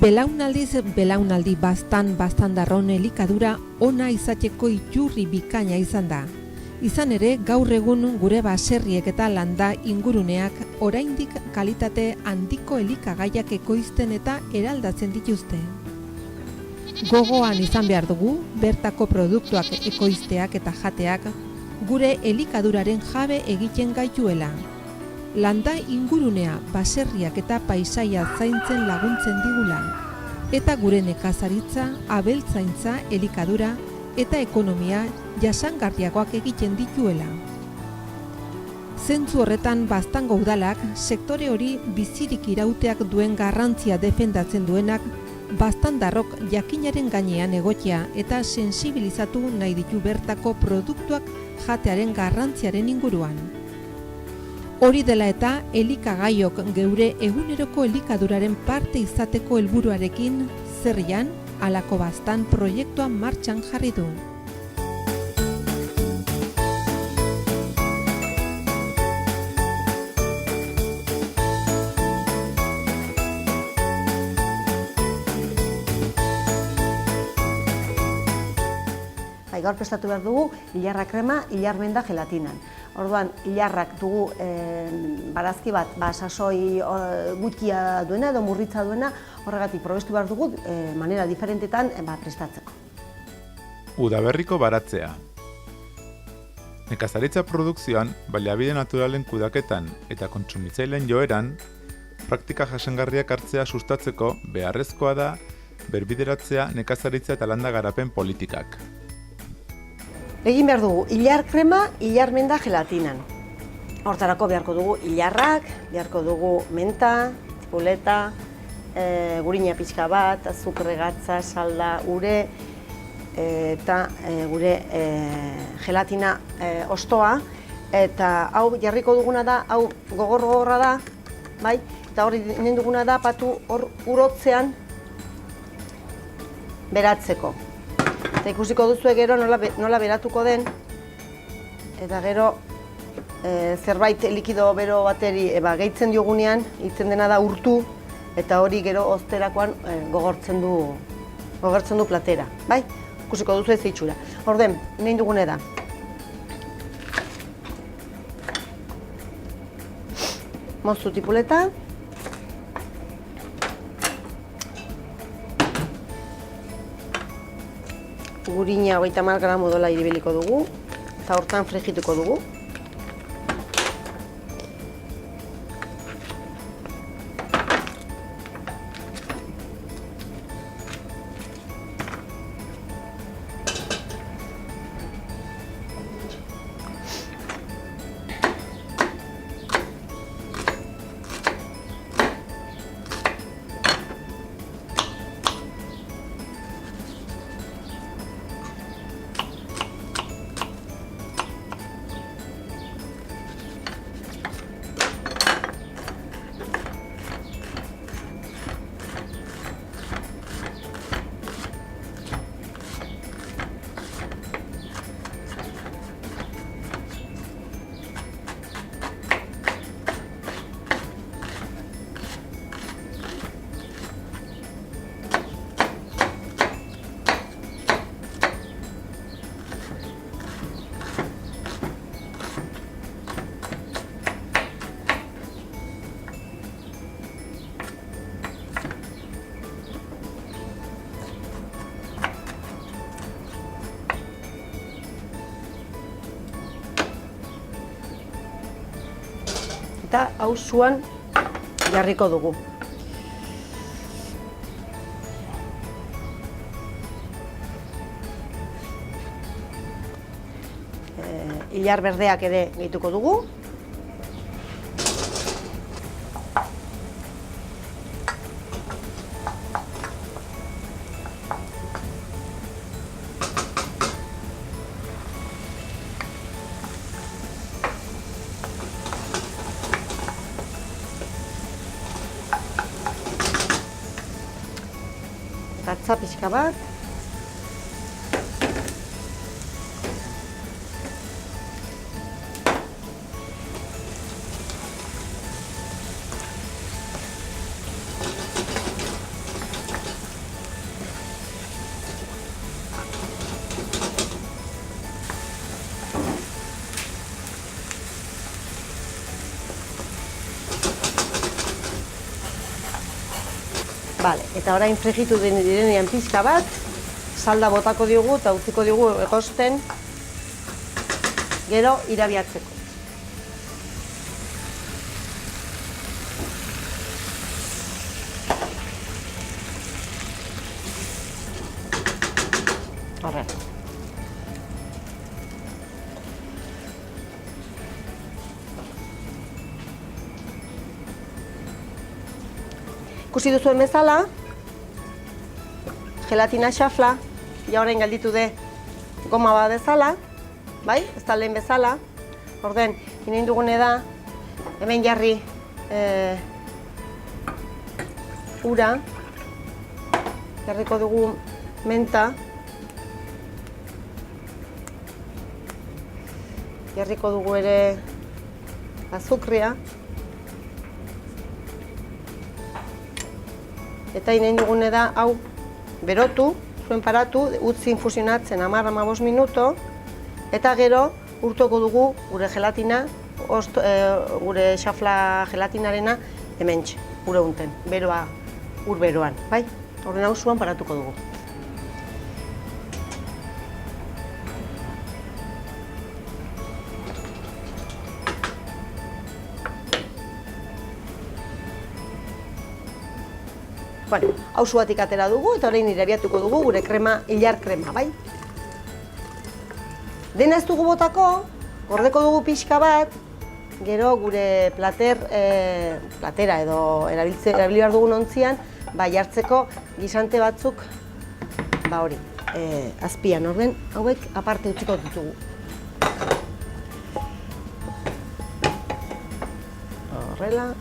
Belaunaldiz belaunaldi baztan-darron elikadura ona izateko iturri bikaina izan da. Izan ere, gaur egun gure baserriek eta landa inguruneak oraindik kalitate handiko elikagaiak ekoizten eta eraldatzen dituzte. Gogoan izan behar dugu, bertako produktuak ekoizteak eta jateak gure elikaduraren jabe egiten gaituela. Landa ingurunea, baserriak eta paisaia zaintzen laguntzen digula, eta gure nekazaritza, abeltzaintza, elikadura eta ekonomia jasangarriagoak egiten dituela. Zentzu horretan Baztango udalak sektore hori bizirik irauteak duen garrantzia defendatzen duenak baztandarrok jakinaren gainean egotea eta sensibilizatu nahi ditu bertako produktuak jatearen garrantziaren inguruan. Hori dela eta elikagaiok geure eguneroko elikaduraren parte izateko helburuarekin Zerrian halako baztan proiektua martxan jarri du. Gaur prestatu behar dugu ilarra krema, ilar menda gelatinan. Orduan, ilarrak dugu barazki bat, sasoi gutxia duena edo murritza duena, horregatik probestu behar dugu manera diferentetan prestatzeko. Udaberriko baratzea. Nekazaritza produkzioan, baliabide naturalen kudaketan eta kontsumitzaileen joeran, praktika jasangarriak hartzea sustatzeko beharrezkoa da berbideratzea nekazaritza eta landa garapen politikak. Egin behar dugu ilar krema, ilar menda gelatinan. Hortarako beharko dugu ilarrak, beharko dugu menta, txipuleta, gurina pixka bat, azukre, gatza, salda, ure eta gure gelatina ostoa. Eta hau jarriko duguna da, hau gogorra da, bai? Eta hori nien duguna da patu hor urotzean beratzeko. Eta ikusiko duzu gero nola beratuko den, eta gero zerbait likido bero bateri gehitzen diogunean, hitzen dena da urtu, eta hori gero ozterakoan gogortzen du platera, bai? Ikusiko duzu ez itxura. Orden, nahi dugune da. Moztu tipuleta. Gurina 30 gramo dola iribiliko dugu, eta hortan frigituko dugu. Eta hau zuan jarriko dugu. Ilar berdeak ere gehituko dugu. Gatza pixka bat. Bale, eta orain frijitu direnean pixka bat, salda botako diogu eta utziko diogu egosten, gero irabiatzeko. Horrela. Ikusi duzuen bezala, gelatina xafla, ja orain galditu de goma bat bezala, bai? Ez da lehen bezala. Orden, inen dugune da, hemen jarri ura, jarriko dugu menta, jarriko dugu ere azukria, eta inen dugune da, hau, berotu, zuen paratu, utzi infusionatzen 10-15 minuto, eta gero urtuko dugu gure gelatina, gure xafla gelatinarena hementxe, ure unten, beroa, ur beroan, bai? Horren hau zuan paratuko dugu. Bueno, hau zuatik atera dugu eta orain irabiatuko dugu gure krema, ilar krema, bai? Dena ez dugu botako, gordeko dugu pixka bat, gero gure platera edo erabili behar dugun ontzian, jartzeko gizante batzuk, hori, azpian, orden, hauek aparte utziko ditugu. Horrela.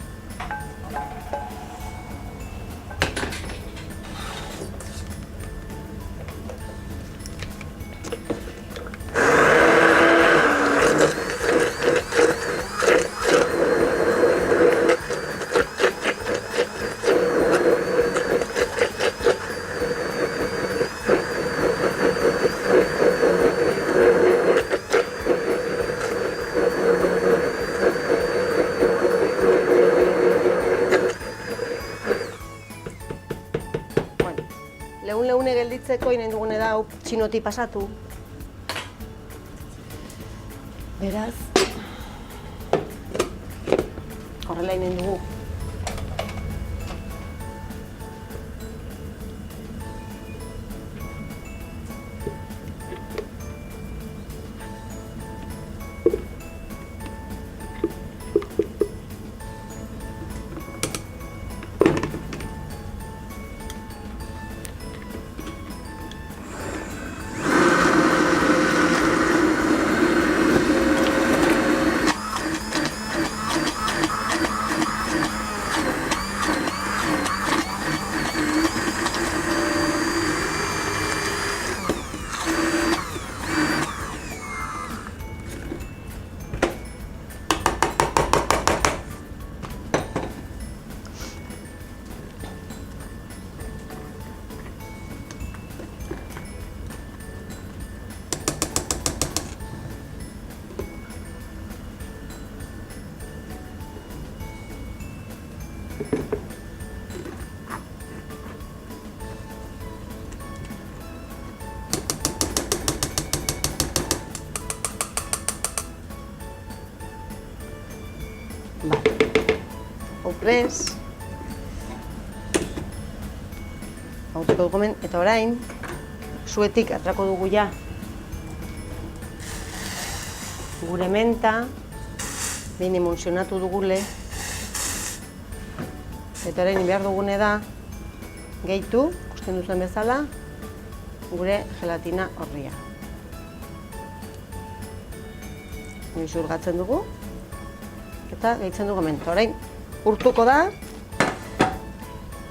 Leune gelditzeko inen dugune da hau txinoti pasatu. Beraz, horrela inen dugu. Hau prez. Hau teko dugumen, eta orain, zuetik atrako dugu ja gure menta, behin emulsionatu dugule, eta orain behar dugune da gehitu, ikusten duzuen bezala, gure gelatina horria. Zurgatzen dugu, eta gehitzen dugu menta. Orain, urtuko da,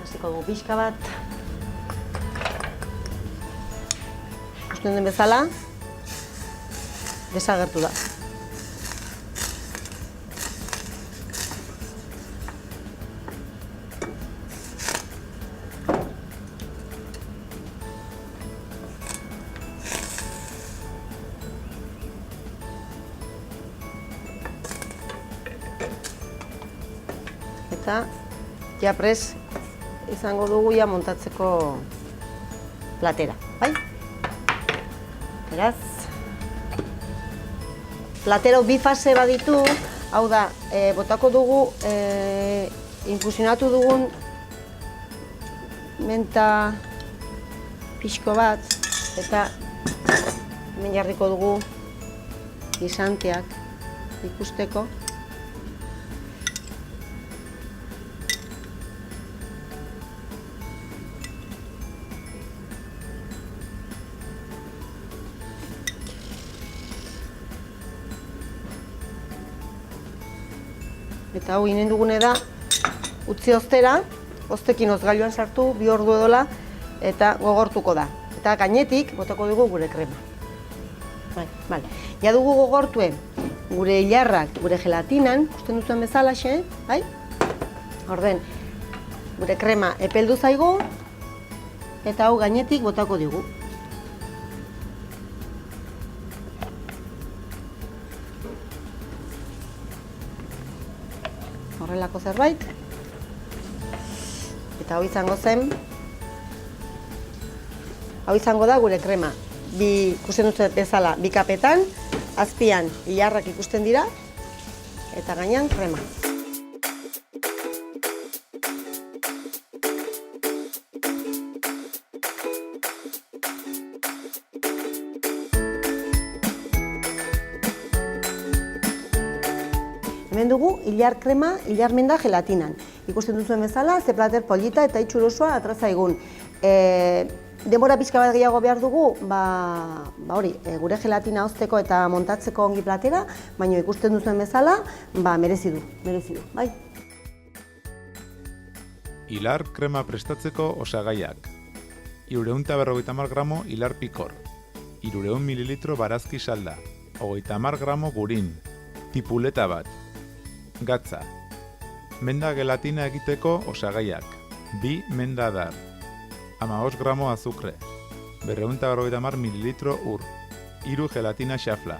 hasiko dugu pixka bat, ikusten den bezala, desagertu da. Eta ja prez izango dugu ja montatzeko platera, bai? Beraz, platero bi fase baditu, hau da, botako dugu infusionatu dugun menta pixko bat, eta hemen jarriko dugu gisanteak ikusteko. Eta hau inen dugune da, utzi oztera, oztekin ozgailuan sartu, 2 ordu edola, eta gogortuko da. Eta gainetik, botako dugu gure krema. Vale. Ja dugu gogortuen gure ilarrak, gure gelatinan, ikusten duzuen bezalaxe, bai? Orden, gure krema epeldu zaigu, eta hau gainetik botako dugu. Horrelako zerbait. Eta hau izango zen, hau izango da gure krema. Ikusten dut bezala, bi kapetan, azpian ilarrak ikusten dira, eta gainean krema. Hemen dugu ilar krema, ilar menda gelatinan. Ikusten duzuen bezala, ze plater polita eta itxurosoa atrazaigun. Denbora pixka bat gehiago behar dugu, hori, gure gelatina hozteko eta montatzeko ongi platera, baina ikusten duzuen bezala, merezi du, bai? Ilar krema prestatzeko osagaiak. 350 gramo ilar pikor, 300 ml barazki salda, 30 gramo gurin, tipuleta bat, gatza. Menda gelatina egiteko osagaiak, 2 menda adar, 15 gramo azukre, 250 ml ur, 3 gelatina xafla,